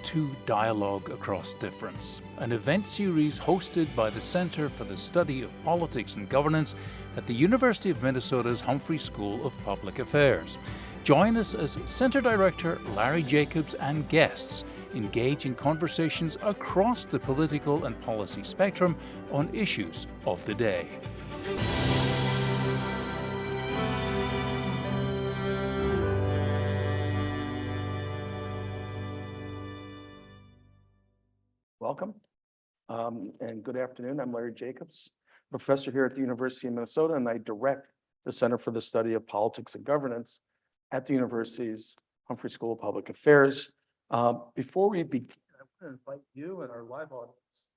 to Dialogue Across Difference, an event series hosted by the Center for the Study of Politics and Governance at the University of Minnesota's Humphrey School of Public Affairs. Join us as Center Director Larry Jacobs and guests engage in conversations across the political and policy spectrum on issues of the day. Welcome and good afternoon. I'm Larry Jacobs, professor here at the University of Minnesota, and I direct the Center for the Study of Politics and Governance at the university's Humphrey School of Public Affairs. Before we begin, I want to invite you and our live audience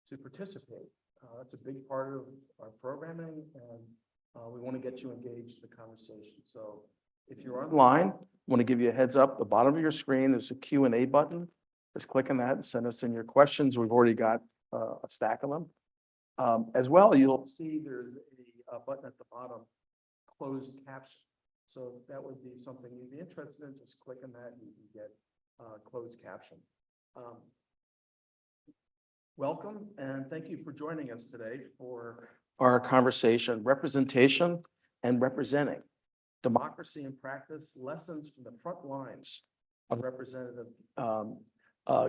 to participate. That's a big part of our programming, and we want to get you engaged in the conversation. So if you're online, I want to give you a heads up. The bottom of your screen, there's a Q&A button. Just click on that and send us in your questions. We've already got a stack of them. As well, you'll see there's a button at the bottom, closed caption. So that would be something you'd be interested in. Just click on that and you can get closed caption. Welcome and thank you for joining us today for our conversation, Representation and Representing, Democracy in Practice, Lessons from the Front Lines of Representative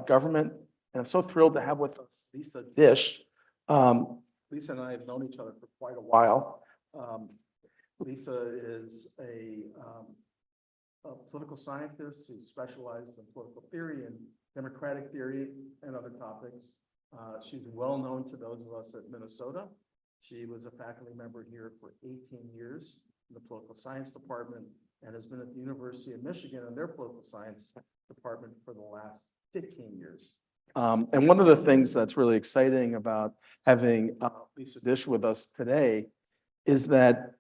Government. And I'm so thrilled to have with us Lisa Disch. Lisa and I have known each other for quite a while. Lisa is a political scientist who specializes in political theory and democratic theory and other topics. She's well known to those of us at Minnesota. She was a faculty member here for 18 years in the political science department and has been at the University of Michigan in their political science department for the last 15 years. And one of the things that's really exciting about having Lisa Disch with us today is that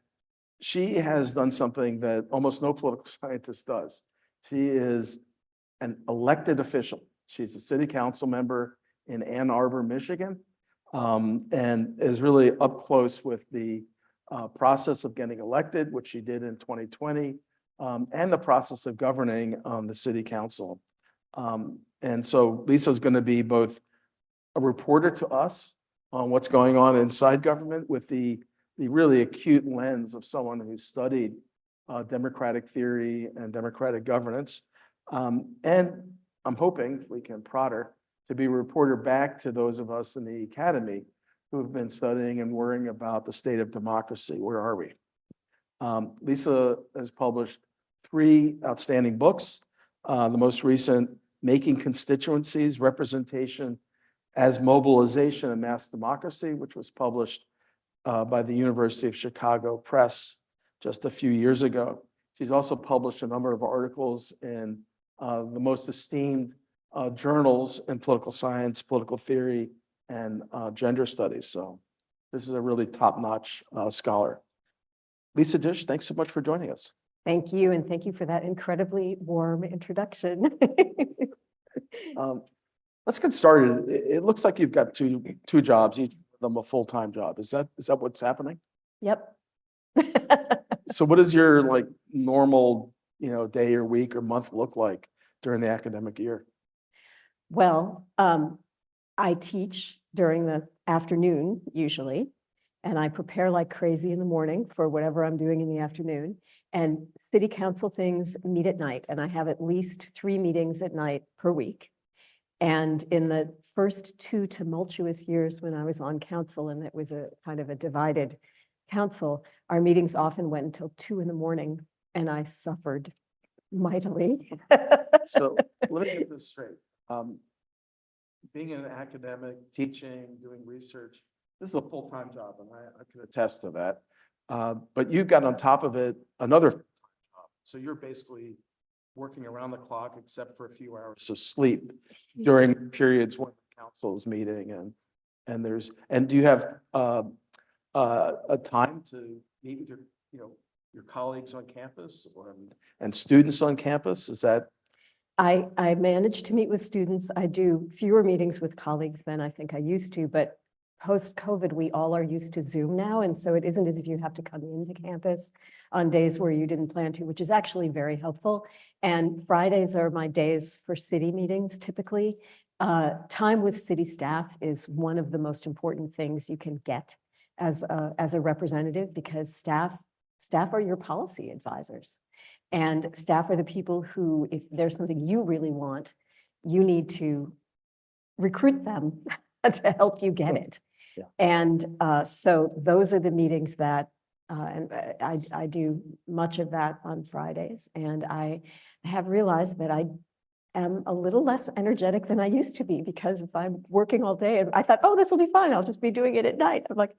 she has done something that almost no political scientist does. She is an elected official. She's a city council member in Ann Arbor, Michigan, and is really up close with the process of getting elected, which she did in 2020, and the process of governing the city council. And so Lisa's going to be both a reporter to us on what's going on inside government with the really acute lens of someone who's studied democratic theory and democratic governance. And I'm hoping we can prod her to be a reporter back to those of us in the academy who have been studying and worrying about the state of democracy. Where are we? Lisa has published 3 outstanding books. The most recent, Making Constituencies, Representation as Mobilization and Mass Democracy, which was published by the University of Chicago Press just a few years ago. She's also published a number of articles in the most esteemed journals in political science, political theory, and gender studies. So this is a really top-notch scholar. Lisa Disch, thanks so much for joining us. Thank you, and thank you for that incredibly warm introduction. Let's get started. It looks like you've got two jobs, each of them a full-time job. Is that what's happening? Yep. So what does your normal day or week or month look like during the academic year? Well, I teach during the afternoon usually, and I prepare like crazy in the morning for whatever I'm doing in the afternoon. And city council things meet at night, and I have at least 3 meetings at night per week. And in the first 2 tumultuous years when I was on council, and it was a kind of a divided council, our meetings often went until 2 in the morning, and I suffered mightily. So let me get this straight. Being an academic, teaching, doing research, this is a full-time job, and I can attest to that. But you've got on top of it another job. So you're basically working around the clock except for a few hours of sleep during periods when the council is meeting, and do you have a time to meet with your colleagues on campus and students on campus? Is that? I manage to meet with students. I do fewer meetings with colleagues than I think I used to, but post-COVID, we all are used to Zoom now. And so it isn't as if you have to come into campus on days where you didn't plan to, which is actually very helpful. And Fridays are my days for city meetings typically. Time with city staff is one of the most important things you can get as a representative, because staff are your policy advisors. And staff are the people who, if there's something you really want, you need to recruit them to help you get it. Yeah. And so those are the meetings that, and I do much of that on Fridays. And I have realized that I am a little less energetic than I used to be, because if I'm working all day and I thought, oh, this will be fine, I'll just be doing it at night. I'm like,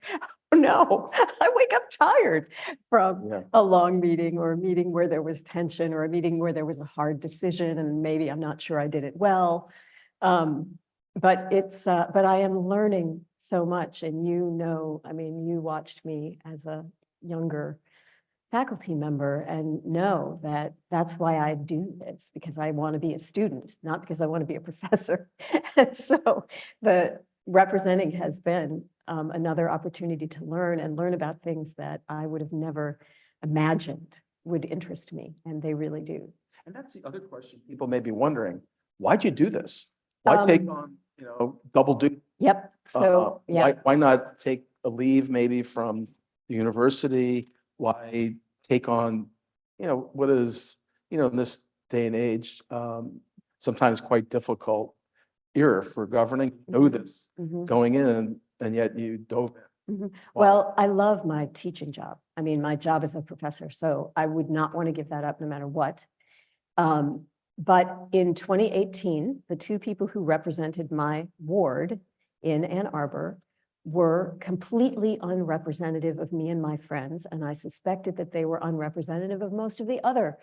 oh no, I wake up tired from a long meeting, or a meeting where there was tension, or a meeting where there was a hard decision and maybe I'm not sure I did it well. But I am learning so much, and I mean, you watched me as a younger faculty member and know that that's why I do this, because I want to be a student, not because I want to be a professor. And so the representing has been another opportunity to learn about things that I would have never imagined would interest me, and they really do. And that's the other question people may be wondering, why'd you do this? Why take on, double duty? Yep. So yeah. Why not take a leave maybe from the university? Why take on, what is, in this day and age, sometimes quite difficult era for governing, this going in, and yet you dove in. Well, I love my teaching job. I mean, my job as a professor, so I would not want to give that up no matter what. But in 2018, the two people who represented my ward in Ann Arbor were completely unrepresentative of me and my friends, and I suspected that they were unrepresentative of most of the other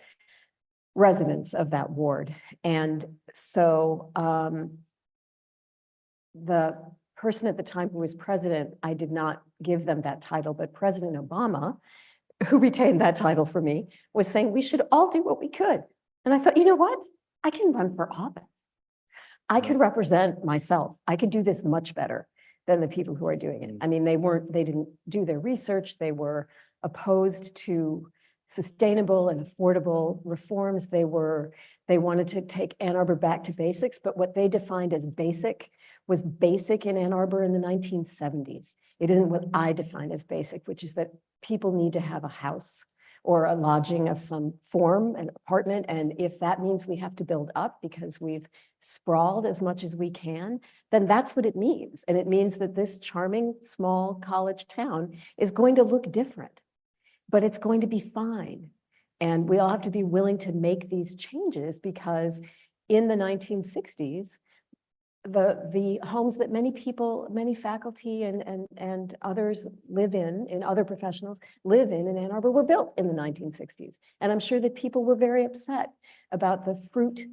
residents of that ward. And so the person at the time who was president, I did not give them that title, but President Obama, who retained that title for me, was saying we should all do what we could. And I thought, you know what? I can run for office. I could represent myself. I could do this much better than the people who are doing it. I mean, they didn't do their research. They were opposed to sustainable and affordable reforms. They wanted to take Ann Arbor back to basics, but what they defined as basic was basic in Ann Arbor in the 1970s. It isn't what I define as basic, which is that people need to have a house or a lodging of some form, an apartment. And if that means we have to build up because we've sprawled as much as we can, then that's what it means. And it means that this charming small college town is going to look different, but it's going to be fine. And we all have to be willing to make these changes, because in the 1960s, the homes that many people, many faculty and others live in other professionals live in Ann Arbor, were built in the 1960s. And I'm sure that people were very upset about the fruit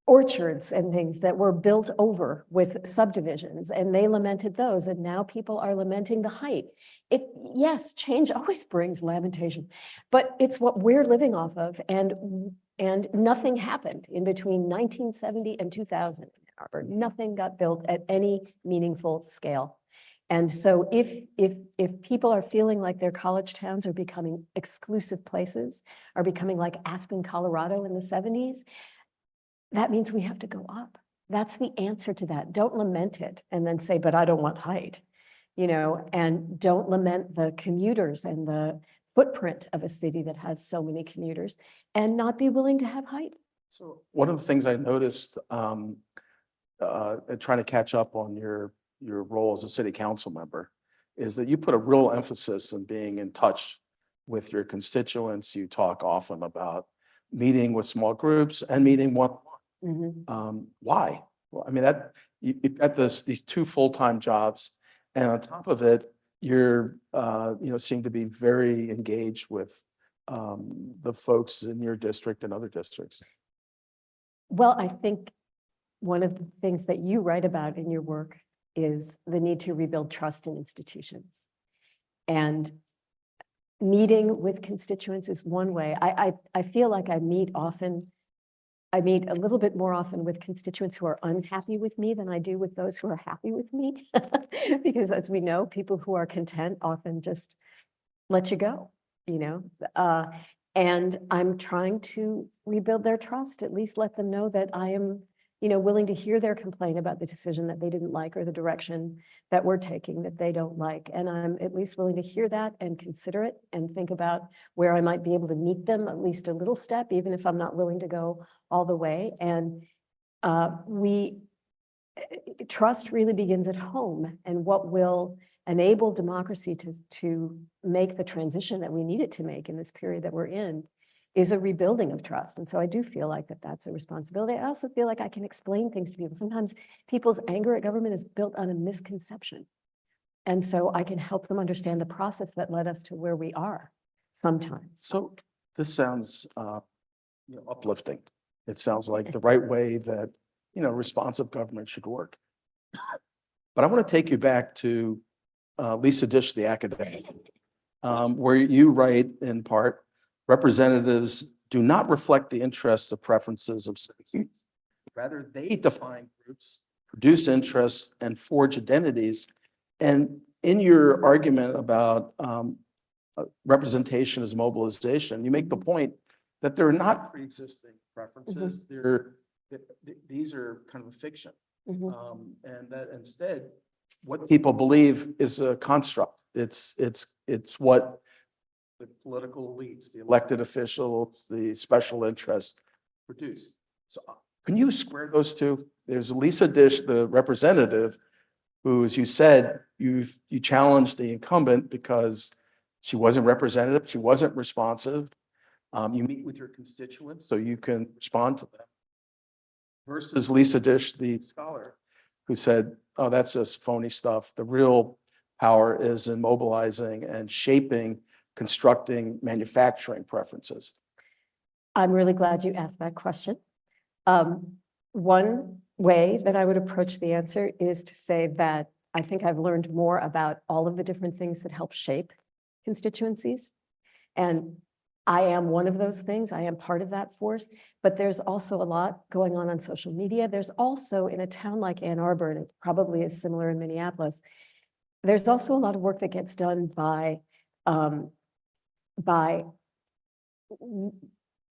orchards and things that were built over with subdivisions, and they lamented those. And now people are lamenting the height. Yes, change always brings lamentation, but it's what we're living off of. And nothing happened in between 1970 and 2000 in Ann Arbor. Nothing got built at any meaningful scale. And so if people are feeling like their college towns are becoming exclusive places, are becoming like Aspen, Colorado in the 70s, that means we have to go up. That's the answer to that. Don't lament it and then say, but I don't want height, and don't lament the commuters and the footprint of a city that has so many commuters, and not be willing to have height. So one of the things I noticed trying to catch up on your role as a city council member is that you put a real emphasis on being in touch with your constituents. You talk often about meeting with small groups and meeting one-on-one. Why? Well, I mean, you've got these two full-time jobs, and on top of it, you're seem to be very engaged with the folks in your district and other districts. Well, I think one of the things that you write about in your work is the need to rebuild trust in institutions. And – meeting with constituents is one way. I feel like I meet often I meet a little bit more often with constituents who are unhappy with me than I do with those who are happy with me. Because as we know, people who are content often just let you go, you know? And I'm trying to rebuild their trust, at least let them know that I am, willing to hear their complaint about the decision that they didn't like or the direction that we're taking that they don't like. And I'm at least willing to hear that and consider it and think about where I might be able to meet them at least a little step, even if I'm not willing to go all the way. And trust really begins at home, and what will enable democracy to make the transition that we need it to make in this period that we're in is a rebuilding of trust. And so I do feel like that's a responsibility. I also feel like I can explain things to people. Sometimes people's anger at government is built on a misconception. And so I can help them understand the process that led us to where we are sometimes. So this sounds uplifting. It sounds like the right way that responsive government should work. But I want to take you back to Lisa Disch, the academic, where you write in part, representatives do not reflect the interests or preferences of citizens. Rather, they define groups, produce interests, and forge identities. And in your argument about representation as mobilization, you make the point that they're not pre-existing preferences. These are kind of a fiction. And that instead, what people believe is a construct. It's what the political elites, the elected officials, the special interests produce. So can you square those two? There's Lisa Disch, the representative, who, as you said, you challenged the incumbent because she wasn't representative, she wasn't responsive. You meet with your constituents so you can respond to them. Versus Lisa Disch, the scholar, who said, oh, that's just phony stuff. The real power is in mobilizing and shaping, constructing, manufacturing preferences. I'm really glad you asked that question. One way that I would approach the answer is to say that I think I've learned more about all of the different things that help shape constituencies. And I am one of those things. I am part of that force, but there's also a lot going on social media. There's also, in a town like Ann Arbor, and it probably is similar in Minneapolis, there's also a lot of work that gets done by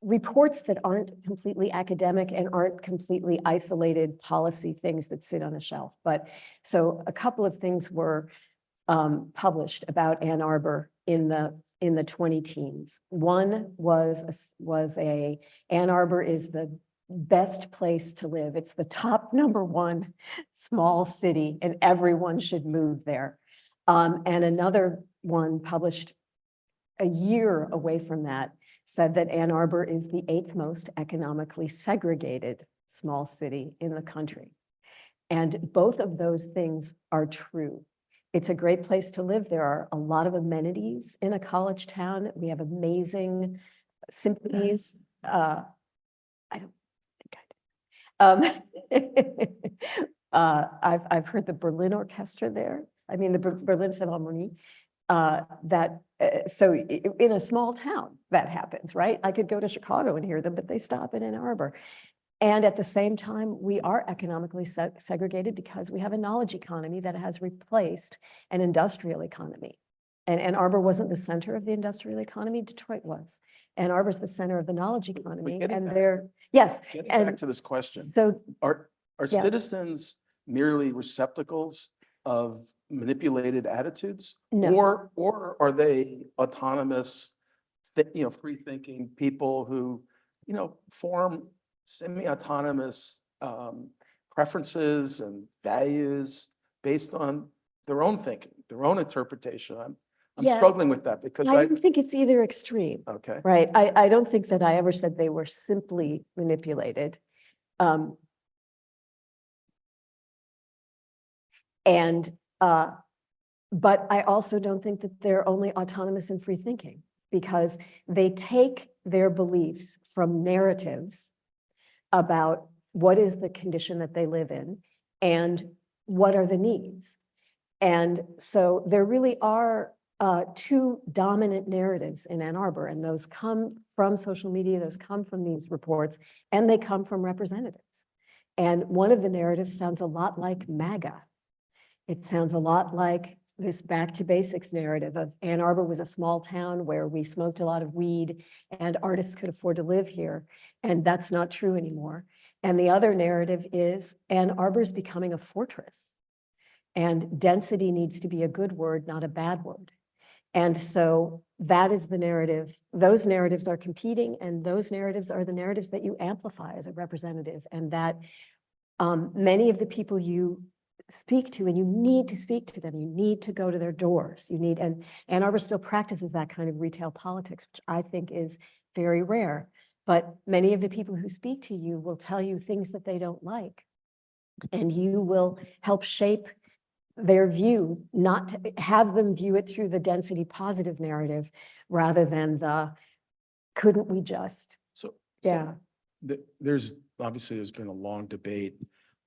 reports that aren't completely academic and aren't completely isolated policy things that sit on a shelf. But so a couple of things were published about Ann Arbor in the 20-teens. One was Ann Arbor is the best place to live. It's the top #1 small city, and everyone should move there. And another one published a year away from that said that Ann Arbor is the 8th most economically segregated small city in the country. And both of those things are true. It's a great place to live. There are a lot of amenities in a college town. We have amazing symphonies. I don't think I do. I've heard the Berlin Orchestra there. I mean, the Berlin Philharmonie. So in a small town, that happens, right? I could go to Chicago and hear them, but they stop in Ann Arbor. And at the same time, we are economically segregated because we have a knowledge economy that has replaced an industrial economy. And Ann Arbor wasn't the center of the industrial economy, Detroit was. Ann Arbor's the center of the knowledge economy. And they're, yes. Getting and back to this question, so are yeah. citizens merely receptacles of manipulated attitudes? No. Or are they autonomous, free-thinking people who, form semi-autonomous preferences and values based on their own thinking, their own interpretation? I'm struggling with that because I don't think it's either extreme. Okay. Right. I don't think that I ever said they were simply manipulated. But I also don't think that they're only autonomous and free thinking, because they take their beliefs from narratives about what is the condition that they live in and what are the needs. And so there really are two dominant narratives in Ann Arbor, and those come from social media, those come from these reports, and they come from representatives. And one of the narratives sounds a lot like MAGA. It sounds a lot like this back to basics narrative of Ann Arbor was a small town where we smoked a lot of weed and artists could afford to live here. And that's not true anymore. And the other narrative is Ann Arbor's becoming a fortress. And density needs to be a good word, not a bad word. And so that is the narrative. Those narratives are competing, and those narratives are the narratives that you amplify as a representative, and that many of the people you speak to, and you need to speak to them, you need to go to their doors. And Ann Arbor still practices that kind of retail politics, which I think is very rare. But many of the people who speak to you will tell you things that they don't like, and you will help shape their view, not to have them view it through the density positive narrative rather than the couldn't we just. Yeah. There's been a long debate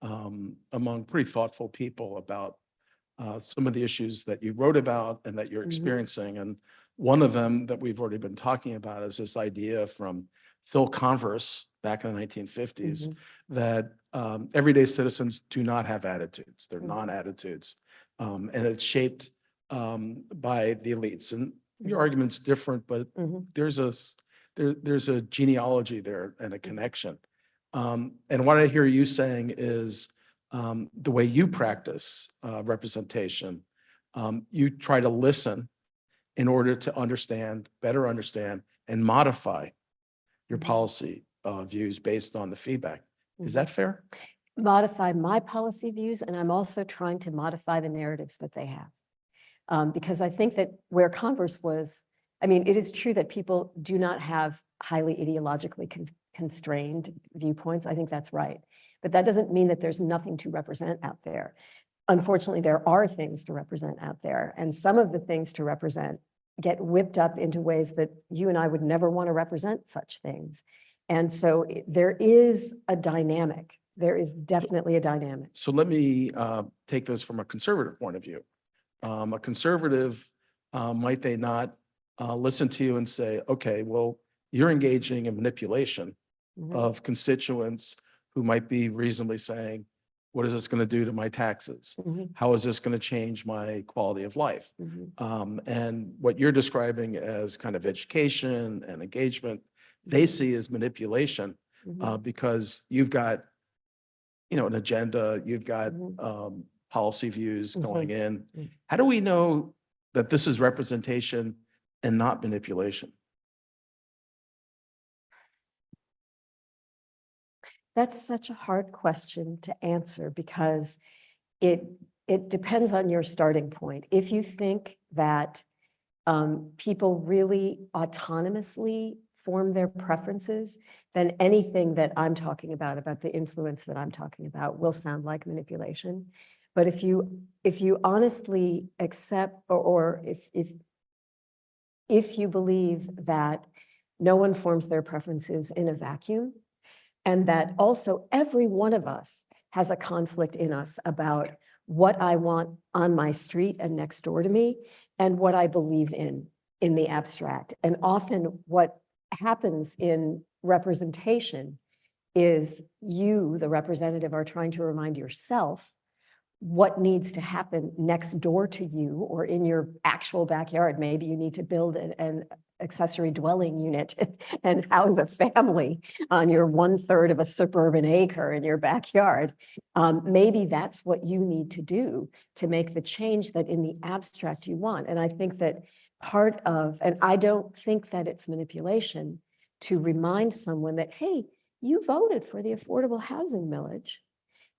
among pretty thoughtful people about some of the issues that you wrote about and that you're experiencing. And one of them that we've already been talking about is this idea from Phil Converse back in the 1950s that everyday citizens do not have attitudes. They're non-attitudes. And it's shaped by the elites. And your argument's different, but there's a genealogy there and a connection. And what I hear you saying is the way you practice representation, you try to listen in order to better understand, and modify your policy views based on the feedback. Is that fair? Modify my policy views, and I'm also trying to modify the narratives that they have. Because I think that where Converse was, it is true that people do not have highly ideologically constrained viewpoints. I think that's right. But that doesn't mean that there's nothing to represent out there. Unfortunately, there are things to represent out there, and some of the things to represent get whipped up into ways that you and I would never want to represent such things. And so there is a dynamic. There is definitely a dynamic. So let me take this from a conservative point of view. A conservative, might they not listen to you and say, okay, well, you're engaging in manipulation of constituents who might be reasonably saying, what is this going to do to my taxes? How is this going to change my quality of life? And what you're describing as kind of education and engagement, they see as manipulation because you've got, an agenda, you've got policy views going in. How do we know that this is representation and not manipulation? That's such a hard question to answer because it depends on your starting point. If you think that people really autonomously form their preferences, then anything that I'm talking about the influence that I'm talking about, will sound like manipulation. But if you honestly accept, or if you believe that no one forms their preferences in a vacuum, and that also every one of us has a conflict in us about what I want on my street and next door to me, and what I believe in the abstract. And often what happens in representation is you, the representative, are trying to remind yourself what needs to happen next door to you or in your actual backyard. Maybe you need to build an accessory dwelling unit and house a family on your 1/3 of a suburban acre in your backyard. Maybe that's what you need to do to make the change that in the abstract you want. And I think that part of, and I don't think that it's manipulation to remind someone that, hey, you voted for the affordable housing millage.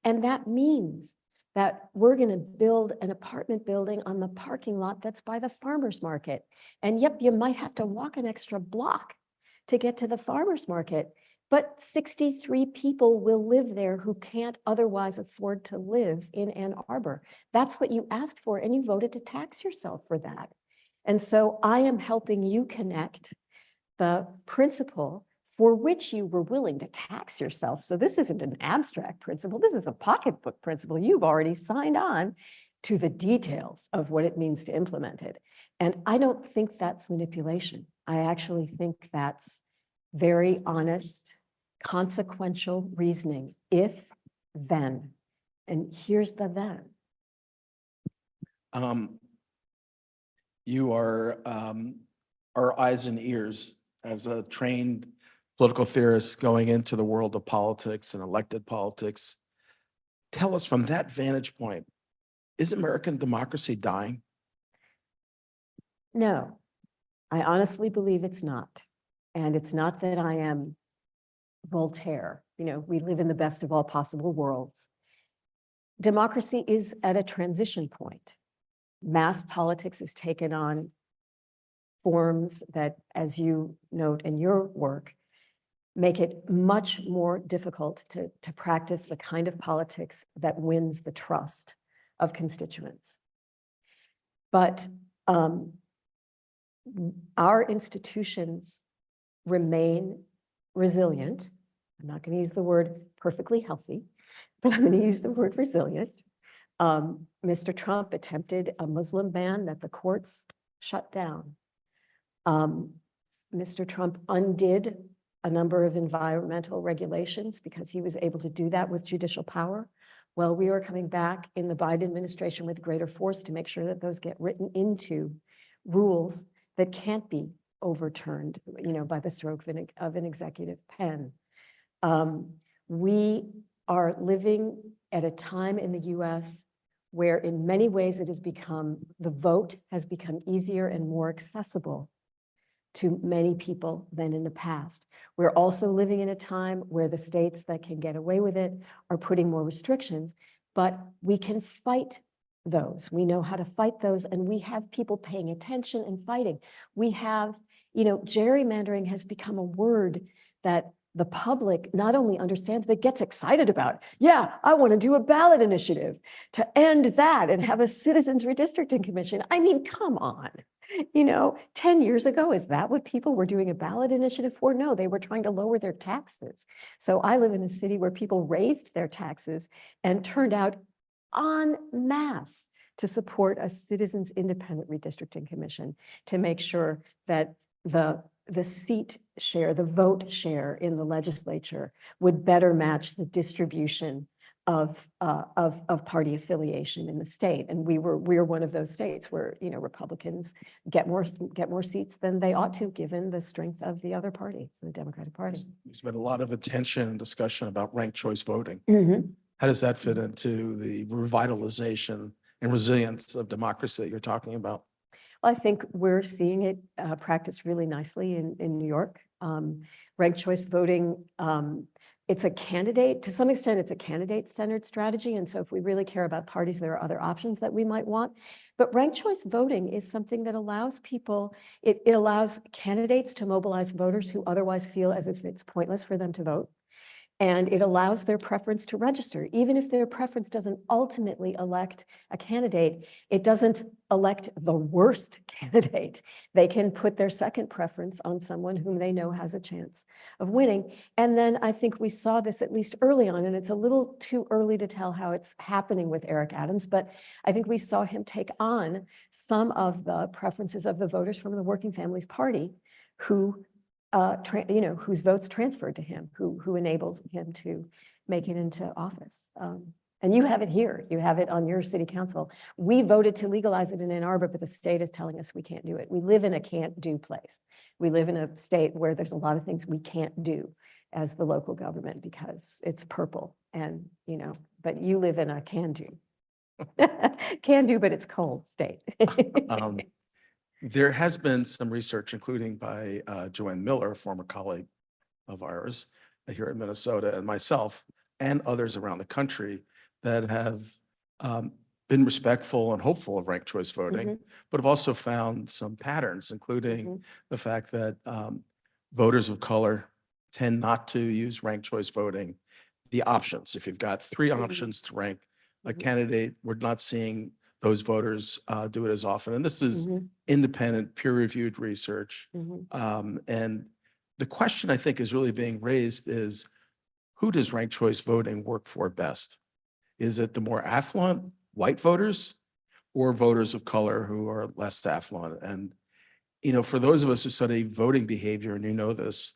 And that means that we're going to build an apartment building on the parking lot that's by the farmer's market. And yep, you might have to walk an extra block to get to the farmer's market, but 63 people will live there who can't otherwise afford to live in Ann Arbor. That's what you asked for, and you voted to tax yourself for that. And so I am helping you connect the principle for which you were willing to tax yourself. So this isn't an abstract principle. This is a pocketbook principle. You've already signed on to the details of what it means to implement it. And I don't think that's manipulation. I actually think that's very honest, consequential reasoning, if, then. And here's the then. You are our eyes and ears as a trained political theorist going into the world of politics and elected politics. Tell us from that vantage point, is American democracy dying? No, I honestly believe it's not. And it's not that I am Voltaire. You know, we live in the best of all possible worlds. Democracy is at a transition point. Mass politics has taken on forms that, as you note in your work, make it much more difficult to practice the kind of politics that wins the trust of constituents. But our institutions remain resilient. I'm not going to use the word perfectly healthy, but I'm going to use the word resilient. Mr. Trump attempted a Muslim ban that the courts shut down. Mr. Trump undid a number of environmental regulations because he was able to do that with judicial power. Well, we are coming back in the Biden administration with greater force to make sure that those get written into rules that can't be overturned, you know, by the stroke of an executive pen. We are living at a time in the US where in many ways it has become, the vote has become easier and more accessible to many people than in the past. We're also living in a time where the states that can get away with it are putting more restrictions, but we can fight those. We know how to fight those, and we have people paying attention and fighting. We have, you know, gerrymandering has become a word that the public not only understands, but gets excited about. Yeah, I want to do a ballot initiative to end that and have a citizens redistricting commission. I mean, come on. You know, 10 years ago, is that what people were doing a ballot initiative for? No, they were trying to lower their taxes. So I live in a city where people raised their taxes and turned out en masse to support a citizens independent redistricting commission to make sure that the seat share, the vote share in the legislature would better match the distribution of party affiliation in the state. And we're one of those states where, you know, Republicans get more seats than they ought to, given the strength of the other party, the Democratic Party. There's been a lot of attention and discussion about ranked choice voting. Mm-hmm. How does that fit into the revitalization and resilience of democracy that you're talking about? Well, I think we're seeing it practiced really nicely in New York. Ranked choice voting, it's a candidate, to some extent, it's a candidate-centered strategy. And so if we really care about parties, there are other options that we might want. But ranked choice voting is something that allows people, it allows candidates to mobilize voters who otherwise feel as if it's pointless for them to vote. And it allows their preference to register. Even if their preference doesn't ultimately elect a candidate, it doesn't elect the worst candidate. They can put their second preference on someone whom they know has a chance of winning. And then I think we saw this at least early on, and it's a little too early to tell how it's happening with Eric Adams, but I think we saw him take on some of the preferences of the voters from the Working Families Party who you know, whose votes transferred to him, who enabled him to make it into office. And you have it here. You have it on your city council. We voted to legalize it in Ann Arbor, but the state is telling us we can't do it. We live in a can't do place. We live in a state where there's a lot of things we can't do as the local government because it's purple. And, you know, but you live in a can do. Can do, but it's cold state. There has been some research, including by Joanne Miller, a former colleague of ours here in Minnesota, and myself, and others around the country that have been respectful and hopeful of ranked choice voting, but have also found some patterns, including the fact that voters of color tend not to use ranked choice voting. The options, if you've got three options to rank a candidate, we're not seeing those voters do it as often. And this is independent, peer-reviewed research. And the question I think is really being raised is, who does ranked choice voting work for best? Is it the more affluent white voters or voters of color who are less affluent. And, for those of us who study voting behavior, and you know this,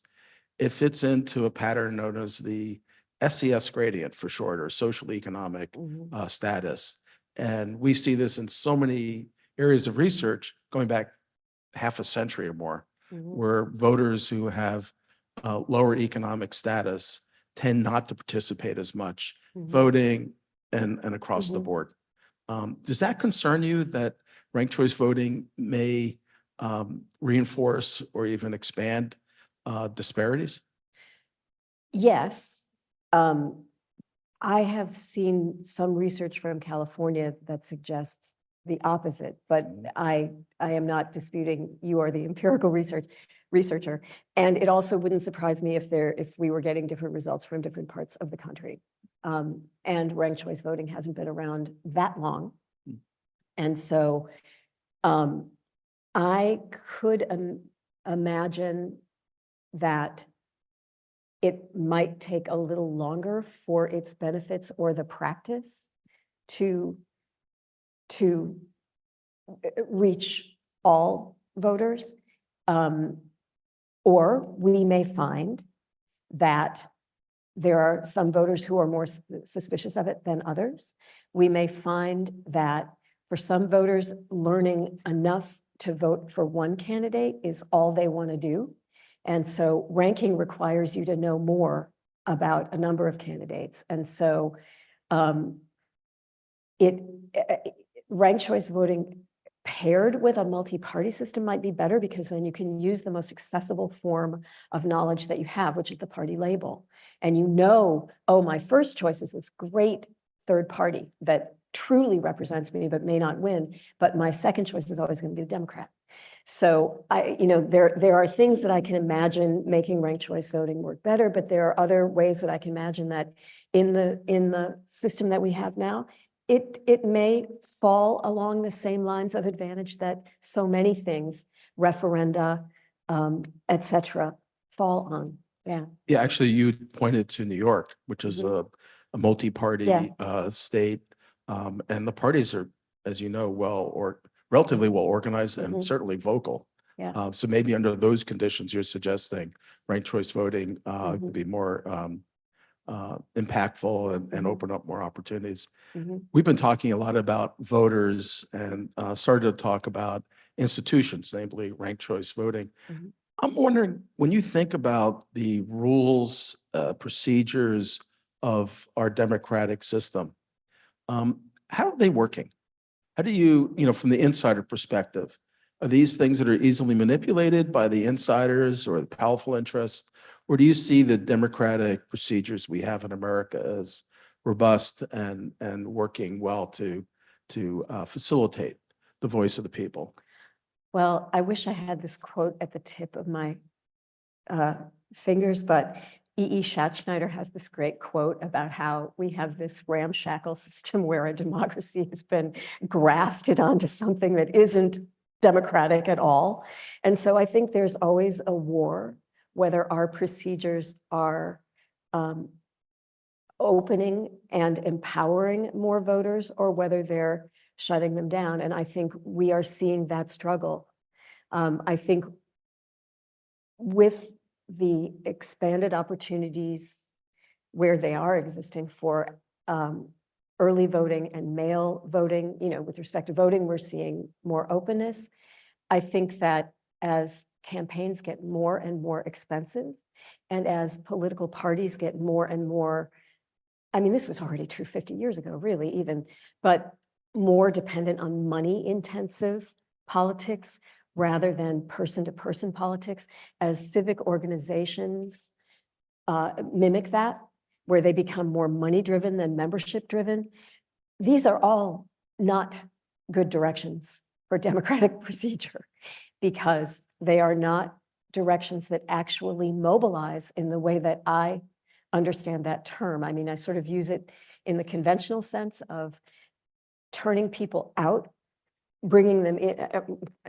it fits into a pattern known as the SES gradient for short, or social economic status. And we see this in so many areas of research going back half a century or more, where voters who have lower economic status tend not to participate as much voting and across the board. Does that concern you, that ranked choice voting may reinforce or even expand disparities? Yes. I have seen some research from California that suggests the opposite, but I am not disputing you are the empirical researcher. And it also wouldn't surprise me if we were getting different results from different parts of the country. And ranked choice voting hasn't been around that long. And so I could imagine that it might take a little longer for its benefits or the practice to reach all voters. Or we may find that there are some voters who are more suspicious of it than others. We may find that for some voters, learning enough to vote for one candidate is all they want to do. And so ranking requires you to know more about a number of candidates. And so ranked choice voting paired with a multi-party system might be better, because then you can use the most accessible form of knowledge that you have, which is the party label. And oh, my first choice is this great third party that truly represents me but may not win, but my second choice is always going to be the Democrat. So there are things that I can imagine making ranked choice voting work better, but there are other ways that I can imagine that in the system that we have now, it may fall along the same lines of advantage that so many things, referenda, et cetera, fall on. Yeah. Yeah, actually, you pointed to New York, which is a multi-party state. And the parties are, as you know, relatively well organized and certainly vocal. Yeah. So maybe under those conditions, you're suggesting ranked choice voting could be more impactful and open up more opportunities. We've been talking a lot about voters and started to talk about institutions, namely ranked choice voting. I'm wondering, when you think about the rules, procedures of our democratic system, how are they working? How do you, from the insider perspective, are these things that are easily manipulated by the insiders or the powerful interests? Or do you see the democratic procedures we have in America as robust and working well to facilitate the voice of the people? Well, I wish I had this quote at the tip of my fingers, but E.E. Schatzschneider has this great quote about how we have this ramshackle system where a democracy has been grafted onto something that isn't democratic at all. And so I think there's always a war, whether our procedures are opening and empowering more voters or whether they're shutting them down. And I think we are seeing that struggle. I think with the expanded opportunities where they are existing for early voting and mail voting, with respect to voting, we're seeing more openness. I think that as campaigns get more and more expensive, and as political parties get more and more, this was already true 50 years ago, really, even, but more dependent on money-intensive politics rather than person-to-person politics, as civic organizations mimic that, where they become more money-driven than membership-driven. These are all not good directions for democratic procedure, because they are not directions that actually mobilize in the way that I understand that term. I sort of use it in the conventional sense of turning people out, bringing them in,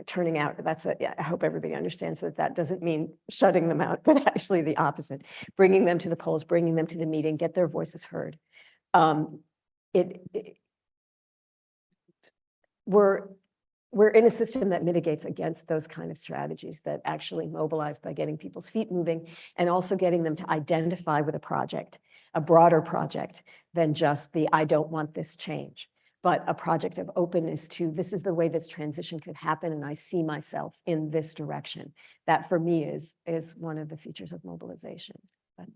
turning out, I hope everybody understands that doesn't mean shutting them out, but actually the opposite, bringing them to the polls, bringing them to the meeting, get their voices heard. we're in a system that mitigates against those kind of strategies that actually mobilize by getting people's feet moving and also getting them to identify with a project, a broader project than just the I don't want this change, but a project of openness to this is the way this transition could happen and I see myself in this direction. That for me is one of the features of mobilization. But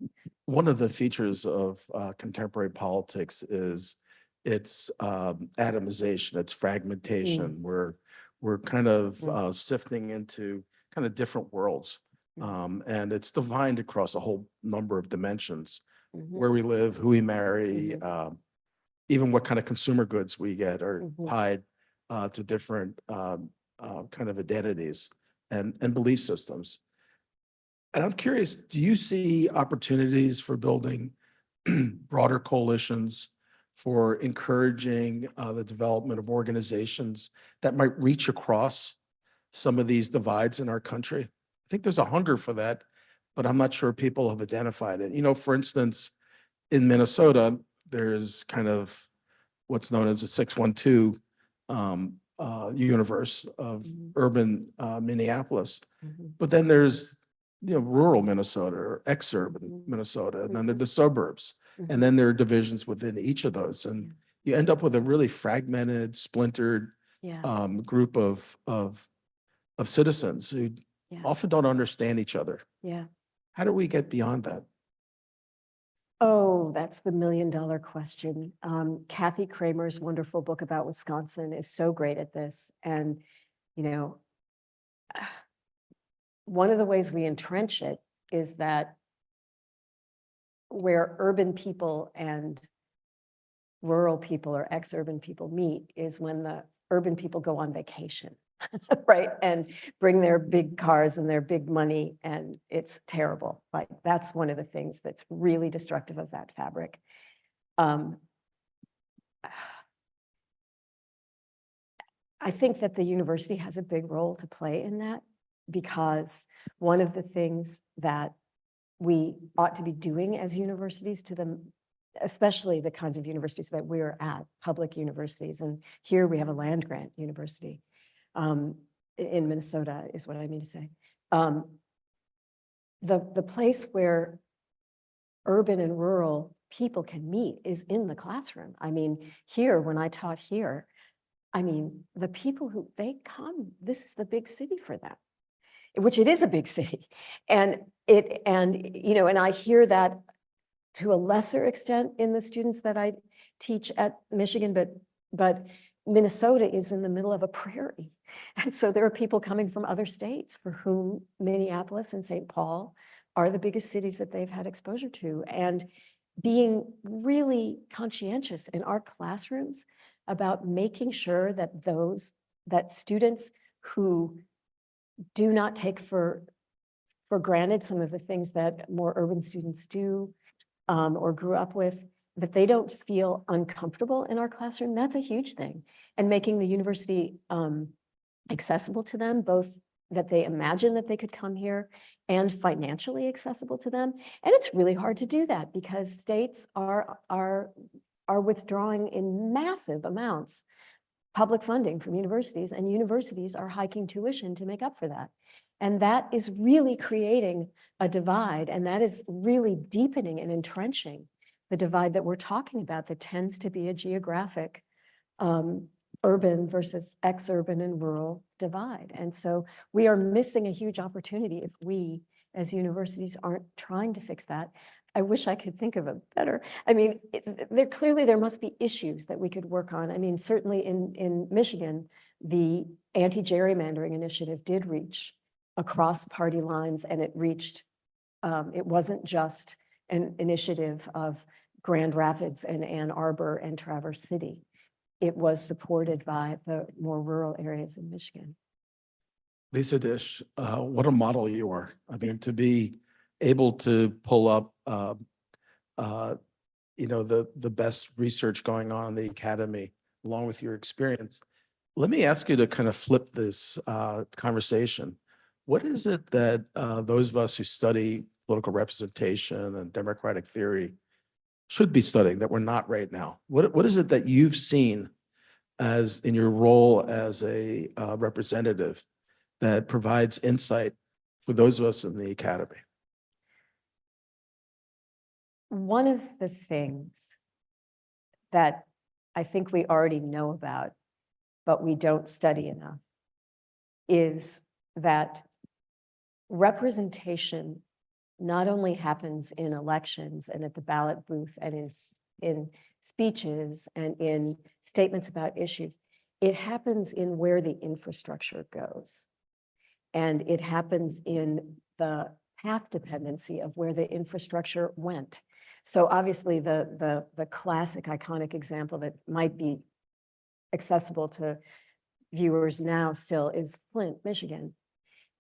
One of the features of contemporary politics is its atomization, its fragmentation. We're kind of sifting into kind of different worlds. And it's defined across a whole number of dimensions, where we live, who we marry, even what kind of consumer goods we get are tied to different kind of identities and belief systems. And I'm curious, do you see opportunities for building broader coalitions, for encouraging the development of organizations that might reach across some of these divides in our country? I think there's a hunger for that, but I'm not sure people have identified it. You know, for instance, in Minnesota, there's kind of what's known as a 612 universe of urban Minneapolis. But then there's, rural Minnesota or exurban Minnesota, and then there are the suburbs. And then there are divisions within each of those. And you end up with a really fragmented, splintered group of citizens who often don't understand each other. How do we get beyond that? Oh, that's the $1 million question. Kathy Kramer's wonderful book about Wisconsin is so great at this. And, one of the ways we entrench it is that where urban people and rural people or ex-urban people meet is when the urban people go on vacation, right? And bring their big cars and their big money, and it's terrible. Like, that's one of the things that's really destructive of that fabric. I think that the university has a big role to play in that, because one of the things that we ought to be doing as universities to them, especially the kinds of universities that we're at, public universities, and here we have a land grant university in Minnesota is what I mean to say. The place where urban and rural people can meet is in the classroom. I mean, here, when I taught here, I mean, the people who they come, this is the big city for them, which it is a big city. And I hear that to a lesser extent in the students that I teach at Michigan, but Minnesota is in the middle of a prairie. And so there are people coming from other states for whom Minneapolis and St. Paul are the biggest cities that they've had exposure to. And being really conscientious in our classrooms about making sure that students who do not take for granted some of the things that more urban students do or grew up with, that they don't feel uncomfortable in our classroom. That's a huge thing. And making the university accessible to them, both that they imagine that they could come here and financially accessible to them. And it's really hard to do that because states are withdrawing in massive amounts public funding from universities, and universities are hiking tuition to make up for that. And that is really creating a divide, and that is really deepening and entrenching the divide that we're talking about that tends to be a geographic urban versus ex-urban and rural divide. And so we are missing a huge opportunity if we as universities aren't trying to fix that. I wish I could think of a better, I mean, there must be issues that we could work on. I mean, certainly in Michigan, the anti-gerrymandering initiative did reach across party lines, and it reached, it wasn't just an initiative of Grand Rapids and Ann Arbor and Traverse City. It was supported by the more rural areas in Michigan. Lisa Disch, what a model you are. I mean, to be able to pull up, the best research going on in the academy, along with your experience. Let me ask you to kind of flip this conversation. What is it that those of us who study political representation and democratic theory should be studying that we're not right now? What is it that you've seen as in your role as a representative that provides insight for those of us in the academy? One of the things that I think we already know about, but we don't study enough, is that representation not only happens in elections and at the ballot booth and in speeches and in statements about issues, it happens in where the infrastructure goes. And it happens in the path dependency of where the infrastructure went. So obviously the classic iconic example that might be accessible to viewers now still is Flint, Michigan,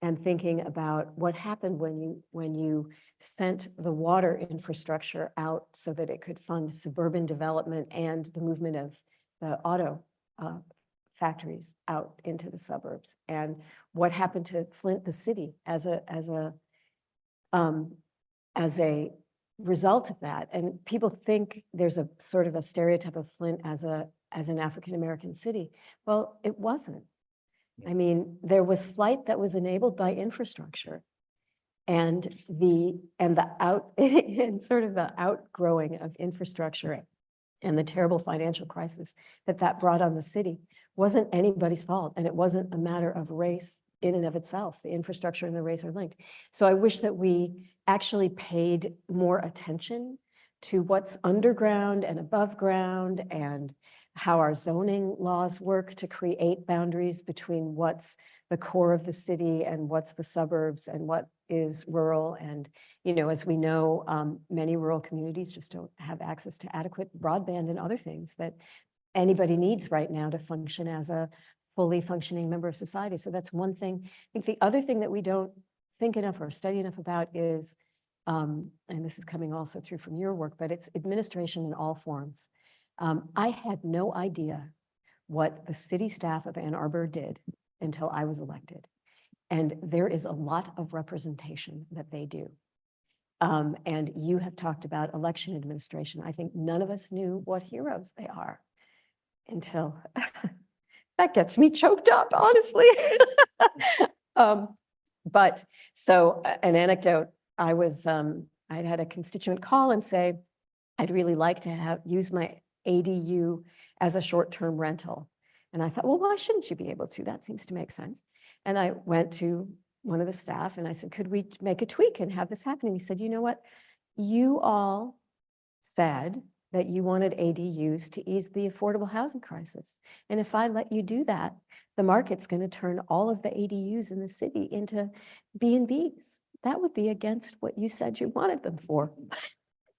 and thinking about what happened when you sent the water infrastructure out so that it could fund suburban development and the movement of the auto factories out into the suburbs, and what happened to Flint, the city, as a result of that. And people think there's a sort of a stereotype of Flint as an African-American city. Well, it wasn't. I mean, there was flight that was enabled by infrastructure, and sort of the outgrowing of infrastructure and the terrible financial crisis that brought on the city wasn't anybody's fault, and it wasn't a matter of race in and of itself. The infrastructure and the race are linked. So I wish that we actually paid more attention to what's underground and above ground, and how our zoning laws work to create boundaries between what's the core of the city and what's the suburbs and what is rural. And, as we know, many rural communities just don't have access to adequate broadband and other things that anybody needs right now to function as a fully functioning member of society. So that's one thing. I think the other thing that we don't think enough or study enough about is, and this is coming also through from your work, but it's administration in all forms. I had no idea what the city staff of Ann Arbor did until I was elected. And there is a lot of representation that they do. And you have talked about election administration. I think none of us knew what heroes they are until that gets me choked up, honestly. But so an anecdote, I'd had a constituent call and say, I'd really like to use my ADU as a short-term rental. And I thought, well, why shouldn't you be able to? That seems to make sense. And I went to one of the staff and I said, could we make a tweak and have this happen? And he said, you know what? You all said that you wanted ADUs to ease the affordable housing crisis. And if I let you do that, the market's going to turn all of the ADUs in the city into B&Bs. That would be against what you said you wanted them for.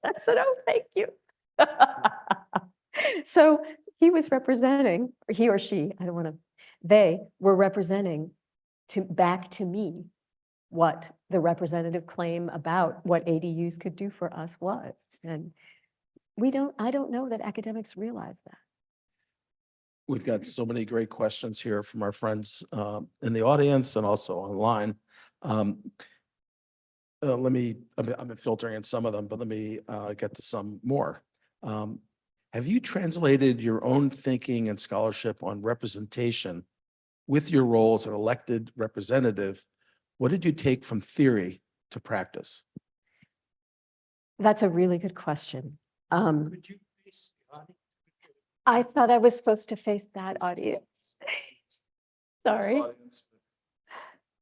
I said, oh, thank you. So he was representing, or he or she, they were representing back to me what the representative claim about what ADUs could do for us was. And I don't know that academics realize that. We've got so many great questions here from our friends in the audience and also online. I'm filtering in some of them, but let me get to some more. Have you translated your own thinking and scholarship on representation with your role as an elected representative? What did you take from theory to practice? That's a really good question. Could you face the audience? I thought I was supposed to face that audience. Sorry. Audience,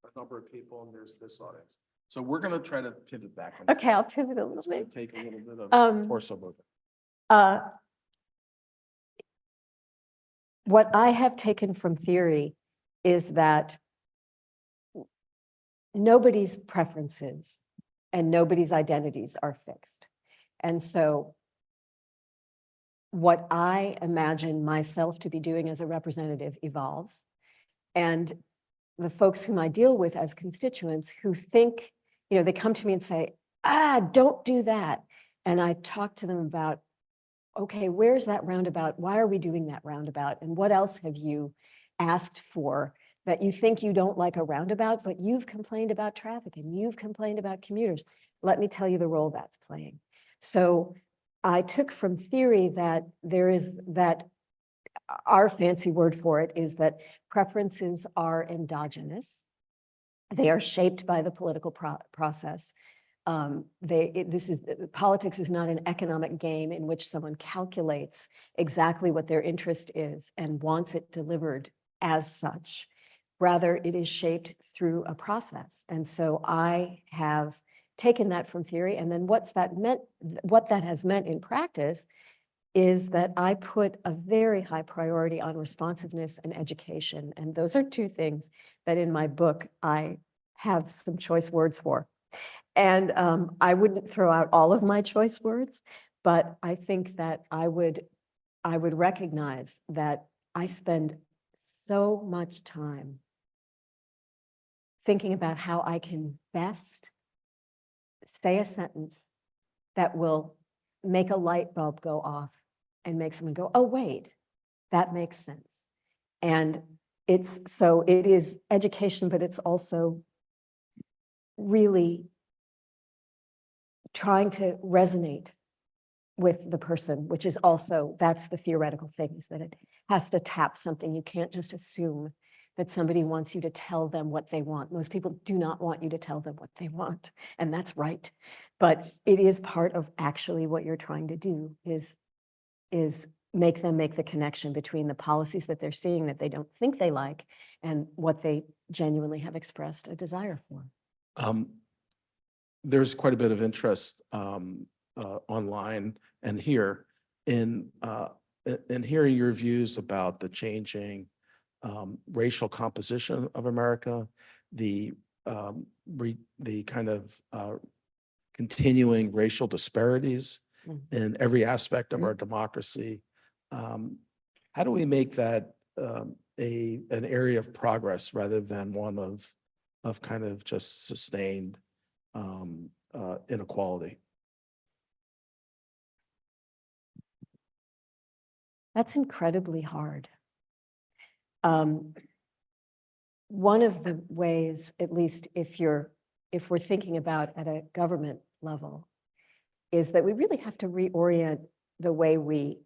a number of people, and there's this audience. So we're going to try to pivot back. Okay, I'll pivot a little It's going bit. to take a little bit of torso movement. What I have taken from theory is that nobody's preferences and nobody's identities are fixed. And so what I imagine myself to be doing as a representative evolves. And the folks whom I deal with as constituents who think, they come to me and say, don't do that. And I talk to them about, okay, where's that roundabout? Why are we doing that roundabout? And what else have you asked for that you think you don't like a roundabout, but you've complained about traffic and you've complained about commuters? Let me tell you the role that's playing. So I took from theory that there is that our fancy word for it is that preferences are endogenous. They are shaped by the political process. Politics is not an economic game in which someone calculates exactly what their interest is and wants it delivered as such. Rather, it is shaped through a process. And so I have taken that from theory, and then what that has meant in practice is that I put a very high priority on responsiveness and education. And those are two things that in my book, I have some choice words for. And I wouldn't throw out all of my choice words, but I think that I would recognize that I spend so much time thinking about how I can best say a sentence that will make a light bulb go off and make someone go, oh, wait, that makes sense. And it is education, but it's also really trying to resonate with the person, which is also, that's the theoretical thing, is that it has to tap something. You can't just assume that somebody wants you to tell them what they want. Most people do not want you to tell them what they want, and that's right. But it is part of actually what you're trying to do is make them make the connection between the policies that they're seeing that they don't think they like and what they genuinely have expressed a desire for. There's quite a bit of interest online and here in hearing your views about the changing racial composition of America, the kind of continuing racial disparities in every aspect of our democracy. How do we make that an area of progress rather than one of kind of just sustained inequality? That's incredibly hard. One of the ways, at least if we're thinking about at a government level, is that we really have to reorient the way we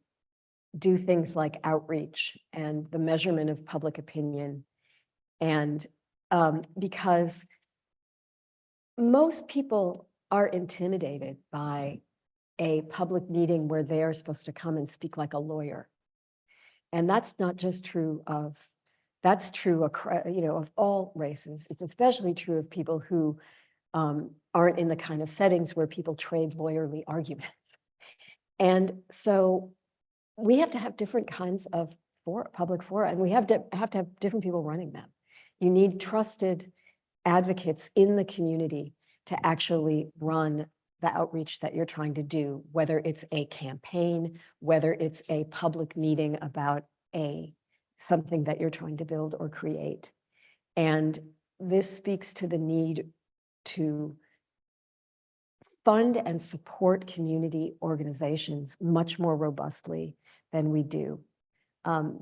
do things like outreach and the measurement of public opinion. And because most people are intimidated by a public meeting where they are supposed to come and speak like a lawyer. And that's not just true of, that's true of all races. It's especially true of people who aren't in the kind of settings where people trade lawyerly arguments. And so we have to have different kinds of public fora, and we have to have different people running them. You need trusted advocates in the community to actually run the outreach that you're trying to do, whether it's a campaign, whether it's a public meeting about something that you're trying to build or create. And this speaks to the need to fund and support community organizations much more robustly than we do,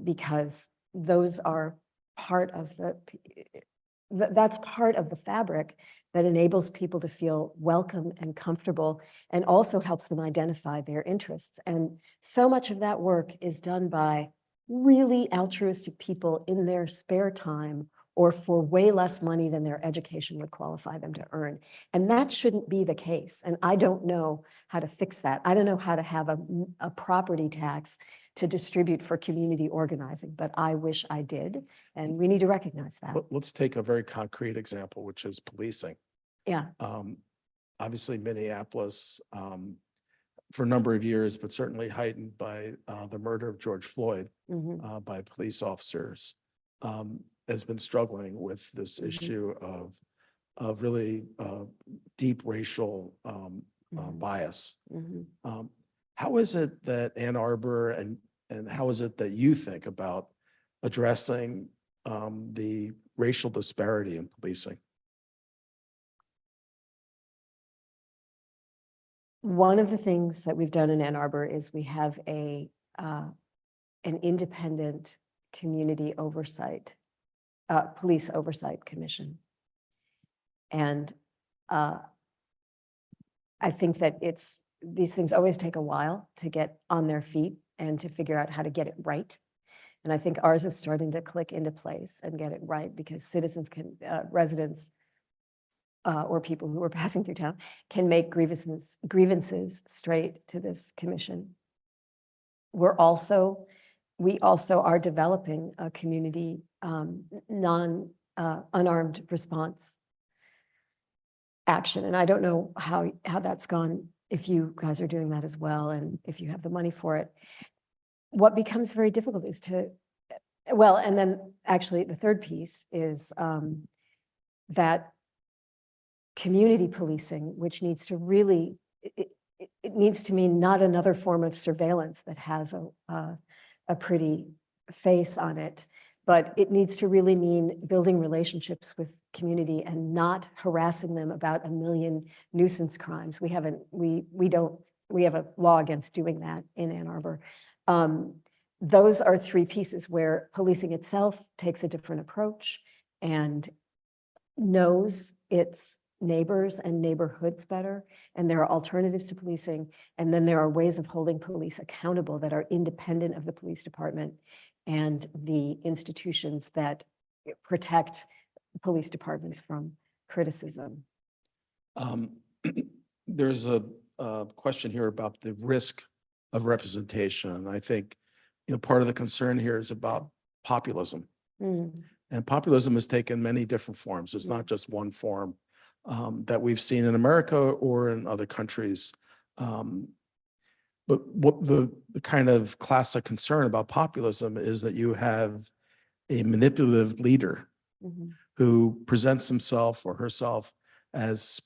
because those are part of that's part of the fabric that enables people to feel welcome and comfortable, and also helps them identify their interests. And so much of that work is done by really altruistic people in their spare time or for way less money than their education would qualify them to earn. And that shouldn't be the case. And I don't know how to fix that. I don't know how to have a property tax to distribute for community organizing, but I wish I did. And we need to recognize that. Let's take a very concrete example, which is policing. Yeah. Obviously, Minneapolis, for a number of years, but certainly heightened by the murder of George Floyd by police officers, has been struggling with this issue of really deep racial bias. How is it that Ann Arbor and how is it that you think about addressing the racial disparity in policing? One of the things that we've done in Ann Arbor is we have an independent community oversight, police oversight commission. And I think that these things always take a while to get on their feet and to figure out how to get it right. And I think ours is starting to click into place and get it right, because citizens can, residents, or people who are passing through town can make grievances straight to this commission. We also are developing a community unarmed response action. And I don't know how that's gone, if you guys are doing that as well, and if you have the money for it. What becomes very difficult is and then actually the third piece is that community policing, which needs to really, it needs to mean not another form of surveillance that has a pretty face on it, but it needs to really mean building relationships with community and not harassing them about a million nuisance crimes. We have a law against doing that in Ann Arbor. Those are three pieces where policing itself takes a different approach and knows its neighbors and neighborhoods better, and there are alternatives to policing, and then there are ways of holding police accountable that are independent of the police department and the institutions that protect police departments from criticism. There's a question here about the risk of representation. And I think, part of the concern here is about populism. And populism has taken many different forms. It's not just one form that we've seen in America or in other countries. But what the kind of classic concern about populism is that you have a manipulative leader who presents himself or herself as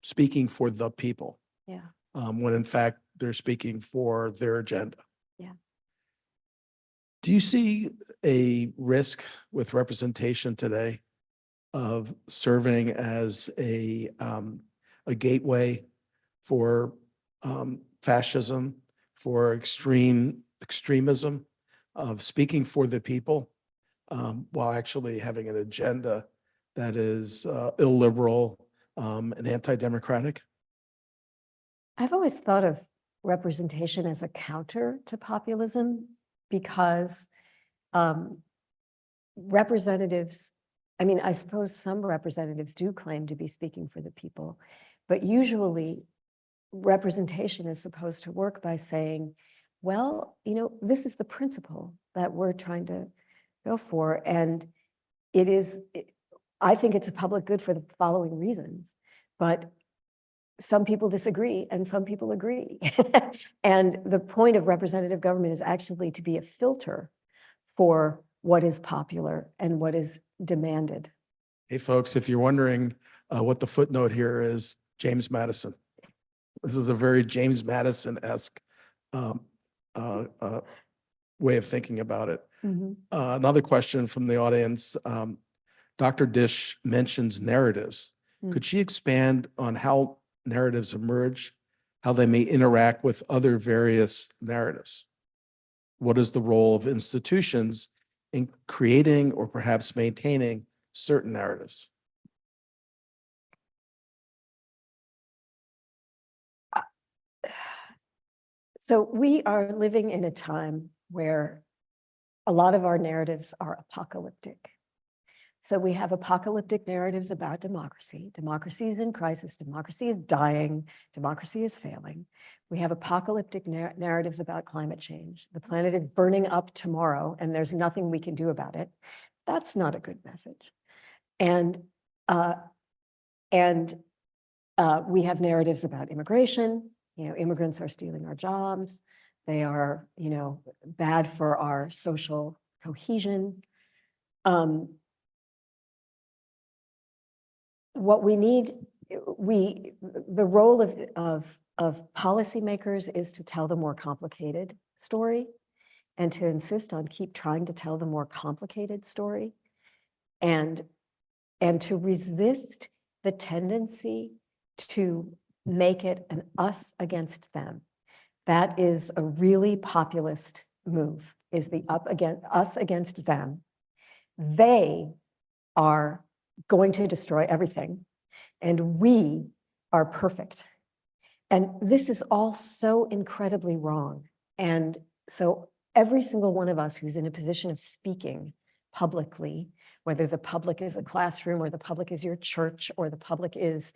speaking for the people. Yeah. When in fact they're speaking for their agenda. Yeah. Do you see a risk with representation today of serving as a gateway for fascism, for extremism, of speaking for the people, while actually having an agenda that is illiberal and anti-democratic? I've always thought of representation as a counter to populism, because representatives, I suppose some representatives do claim to be speaking for the people, but usually representation is supposed to work by saying, well, this is the principle that we're trying to go for. And I think it's a public good for the following reasons, but some people disagree and some people agree. And the point of representative government is actually to be a filter for what is popular and what is demanded. Hey, folks, if you're wondering what the footnote here is, James Madison. This is a very James Madison-esque way of thinking about it. Another question from the audience. Dr. Disch mentions narratives. Could she expand on how narratives emerge, how they may interact with other various narratives? What is the role of institutions in creating or perhaps maintaining certain narratives? So we are living in a time where a lot of our narratives are apocalyptic. So we have apocalyptic narratives about democracy. Democracy is in crisis. Democracy is dying. Democracy is failing. We have apocalyptic narratives about climate change. The planet is burning up tomorrow, and there's nothing we can do about it. That's not a good message. And we have narratives about immigration. Immigrants are stealing our jobs. They are, bad for our social cohesion. What we need, the role of policymakers is to tell the more complicated story, and to insist on keep trying to tell the more complicated story, and to resist the tendency to make it an us against them. That is a really populist move, is the us against them. They are going to destroy everything, and we are perfect. And this is all so incredibly wrong. And so every single one of us who's in a position of speaking publicly, whether the public is a classroom or the public is your church or the public is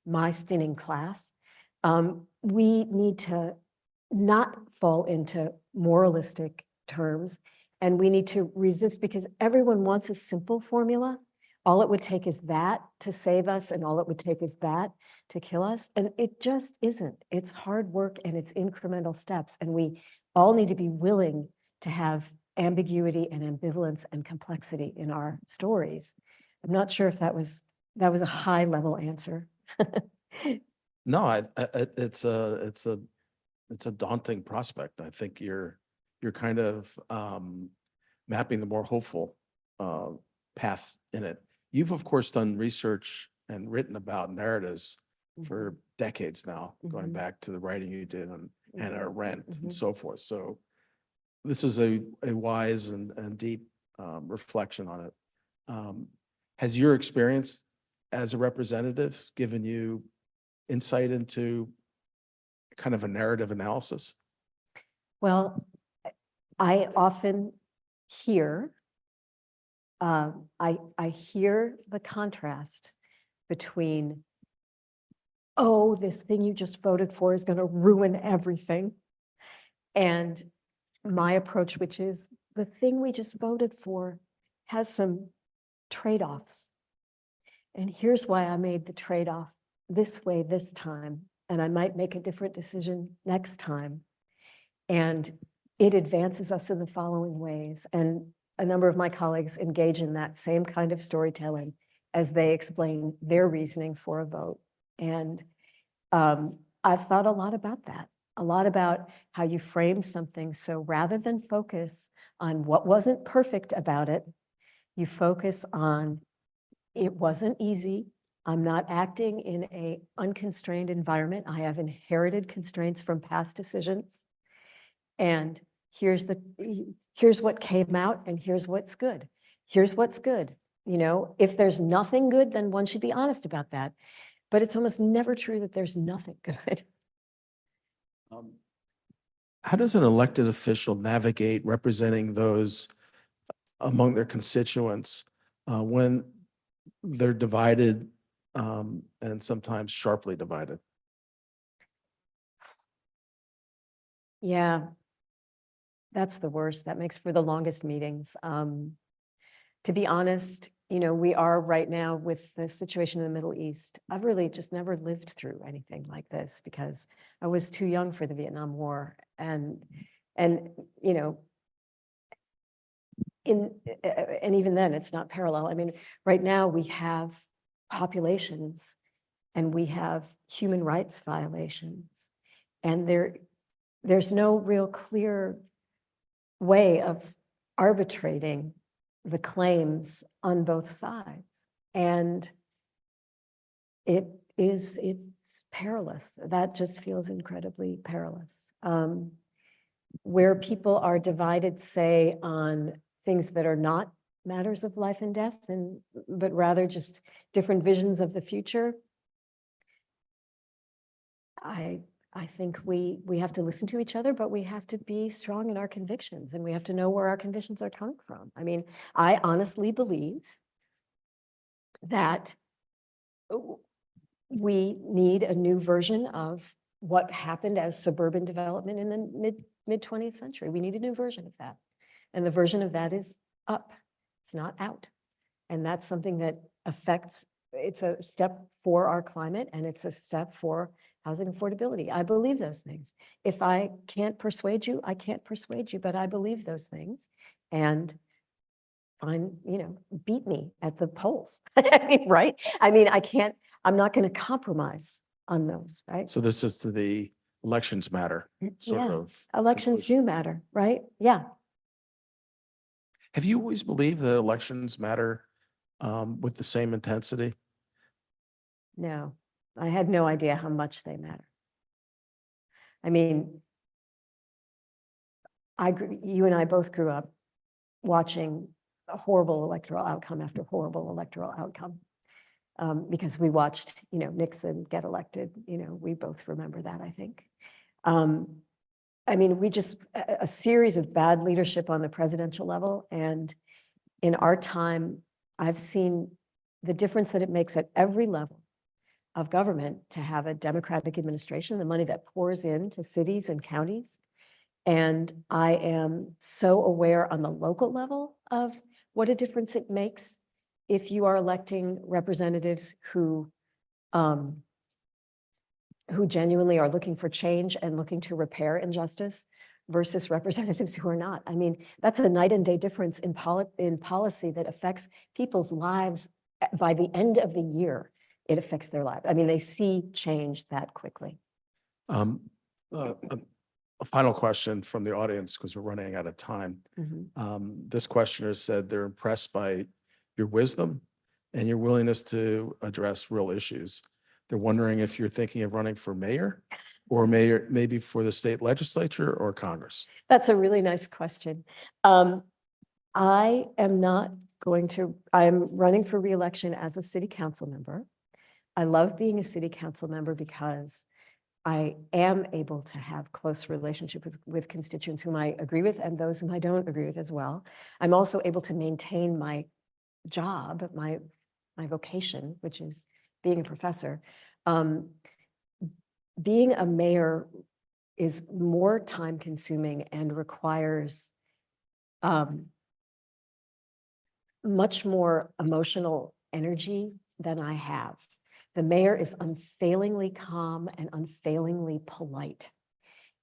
my spinning class, we need to not fall into moralistic terms, and we need to resist, because everyone wants a simple formula. All it would take is that to save us, and all it would take is that to kill us. And it just isn't. It's hard work and it's incremental steps. And we all need to be willing to have ambiguity and ambivalence and complexity in our stories. I'm not sure if that was a high level answer. No, it's a daunting prospect. I think you're kind of mapping the more hopeful path in it. You've of course done research and written about narratives for decades now, going back to the writing you did on Hannah Arendt and so forth. So this is a wise and deep reflection on it. Has your experience as a representative given you insight into kind of a narrative analysis? Well, I often hear, I hear the contrast between, oh, this thing you just voted for is going to ruin everything, and my approach, which is the thing we just voted for has some trade-offs. And here's why I made the trade-off this way this time, and I might make a different decision next time. And it advances us in the following ways. And a number of my colleagues engage in that same kind of storytelling as they explain their reasoning for a vote. And I've thought a lot about that, a lot about how you frame something. So rather than focus on what wasn't perfect about it, you focus on it wasn't easy. I'm not acting in an unconstrained environment. I have inherited constraints from past decisions. And here's what came out, and here's what's good. Here's what's good. You know, if there's nothing good, then one should be honest about that. But it's almost never true that there's nothing good. How does an elected official navigate representing those among their constituents when they're divided and sometimes sharply divided? Yeah, that's the worst. That makes for the longest meetings. To be honest, you know, we are right now with the situation in the Middle East. I've really just never lived through anything like this because I was too young for the Vietnam War. And you know, and even then it's not parallel. I mean, right now we have populations and we have human rights violations, and there's no real clear way of arbitrating the claims on both sides. And it's perilous. That just feels incredibly perilous. Where people are divided, say, on things that are not matters of life and death, but rather just different visions of the future, I think we have to listen to each other, but we have to be strong in our convictions, and we have to know where our convictions are coming from. I mean, I honestly believe that we need a new version of what happened as suburban development in the mid 20th century. We need a new version of that. And the version of that is up. It's not out. And that's something that affects, it's a step for our climate, and it's a step for housing affordability. I believe those things. If I can't persuade you, I can't persuade you, but I believe those things. And beat me at the polls. I mean, right? I mean, I'm not going to compromise on those, right? So this is to the elections matter sort of. Elections conclusion. do matter, right? Yeah. Have you always believed that elections matter with the same intensity? No, I had no idea how much they matter. I mean, you and I both grew up watching a horrible electoral outcome after horrible electoral outcome because we watched, Nixon get elected. We both remember that, I think. I mean, we just, a series of bad leadership on the presidential level. And in our time, I've seen the difference that it makes at every level of government to have a Democratic administration, the money that pours into cities and counties. And I am so aware on the local level of what a difference it makes if you are electing representatives who genuinely are looking for change and looking to repair injustice versus representatives who are not. I mean, that's a night and day difference in policy that affects people's lives. By the end of the year, it affects their lives. I mean, they see change that quickly. A final question from the audience, because we're running out of time. This questioner said they're impressed by your wisdom and your willingness to address real issues. They're wondering if you're thinking of running for mayor or maybe for the state legislature or Congress. That's a really nice question. I am not going to, I'm running for reelection as a city council member. I love being a city council member because I am able to have close relationship with constituents whom I agree with and those whom I don't agree with as well. I'm also able to maintain my job, my vocation, which is being a professor. Being a mayor is more time consuming and requires much more emotional energy than I have. The mayor is unfailingly calm and unfailingly polite.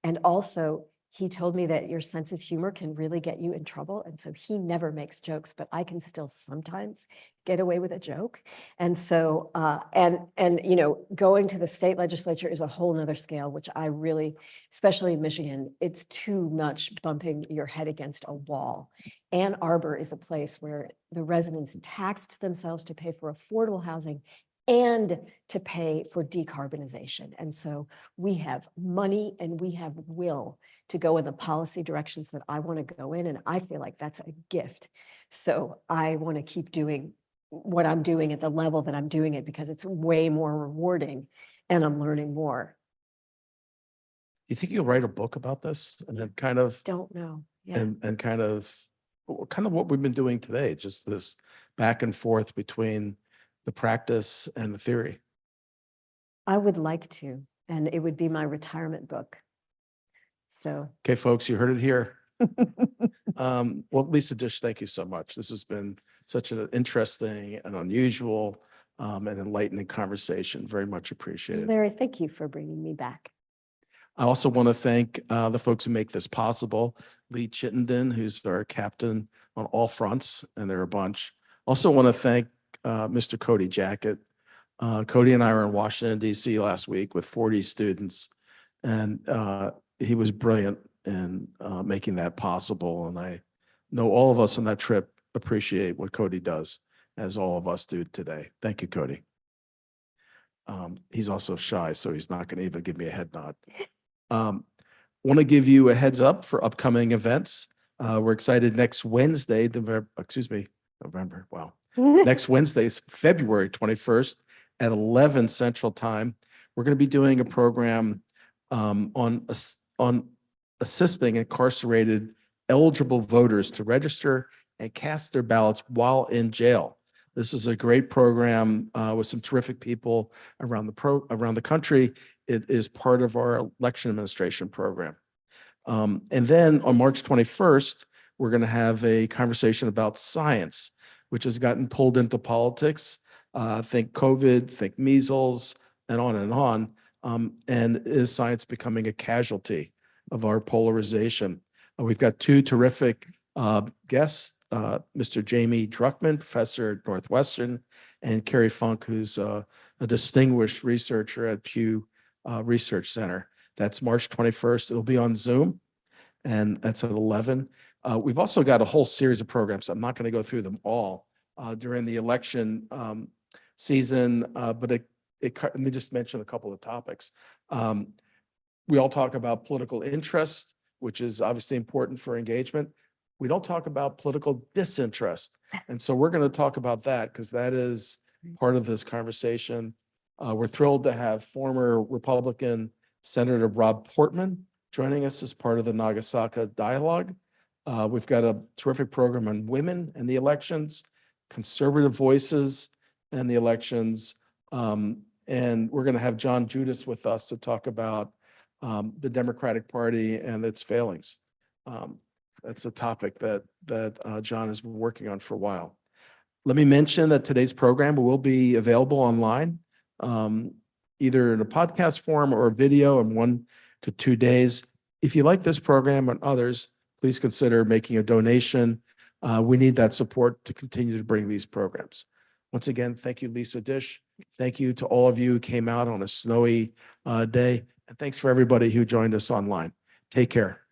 And also, he told me that your sense of humor can really get you in trouble. And so he never makes jokes, but I can still sometimes get away with a joke. And so, you know, going to the state legislature is a whole nother scale, which I really, especially in Michigan, it's too much bumping your head against a wall. Ann Arbor is a place where the residents taxed themselves to pay for affordable housing and to pay for decarbonization. And so we have money and we have will to go in the policy directions that I want to go in. And I feel like that's a gift. So I want to keep doing what I'm doing at the level that I'm doing it because it's way more rewarding and I'm learning more. Do you think you'll write a book about this and then kind of Don't know. Yeah. and kind of what we've been doing today, just this back and forth between the practice and the theory? I would like to, and it would be my retirement book. So. Okay, folks, you heard it here. Well, Lisa Disch, thank you so much. This has been such an interesting and unusual and enlightening conversation. Very much appreciated. Larry, thank you for bringing me back. I also want to thank the folks who make this possible. Lee Chittenden, who's our captain on all fronts, and there are a bunch. Also want to thank Mr. Cody Jackett. Cody and I were in Washington, D.C. last week with 40 students, and he was brilliant in making that possible. And I know all of us on that trip appreciate what Cody does, as all of us do today. Thank you, Cody. He's also shy, so he's not going to even give me a head nod. Want to give you a heads up for upcoming events. We're excited next Wednesday, November. Wow. Next Wednesday is February 21st at 11 Central Time. We're going to be doing a program on assisting incarcerated eligible voters to register and cast their ballots while in jail. This is a great program with some terrific people around the country. It is part of our election administration program. And then on March 21st, we're going to have a conversation about science, which has gotten pulled into politics. Think COVID, think measles, and on and on. And is science becoming a casualty of our polarization? We've got two terrific guests, Mr. Jamie Druckman, professor at Northwestern, and Carrie Funk, who's a distinguished researcher at Pew Research Center. That's March 21st. It'll be on Zoom, and that's at 11. We've also got a whole series of programs. I'm not going to go through them all during the election season, but let me just mention a couple of topics. We all talk about political interest, which is obviously important for engagement. We don't talk about political disinterest. And so we're going to talk about that because that is part of this conversation. We're thrilled to have former Republican Senator Rob Portman joining us as part of the Nagasaka Dialogue. We've got a terrific program on women and the elections, conservative voices and the elections. And we're going to have John Judas with us to talk about the Democratic Party and its failings. That's a topic that John has been working on for a while. Let me mention that today's program will be available online, either in a podcast form or a video in 1 to 2 days. If you like this program and others, please consider making a donation. We need that support to continue to bring these programs. Once again, thank you, Lisa Disch. Thank you to all of you who came out on a snowy day. And thanks for everybody who joined us online. Take care.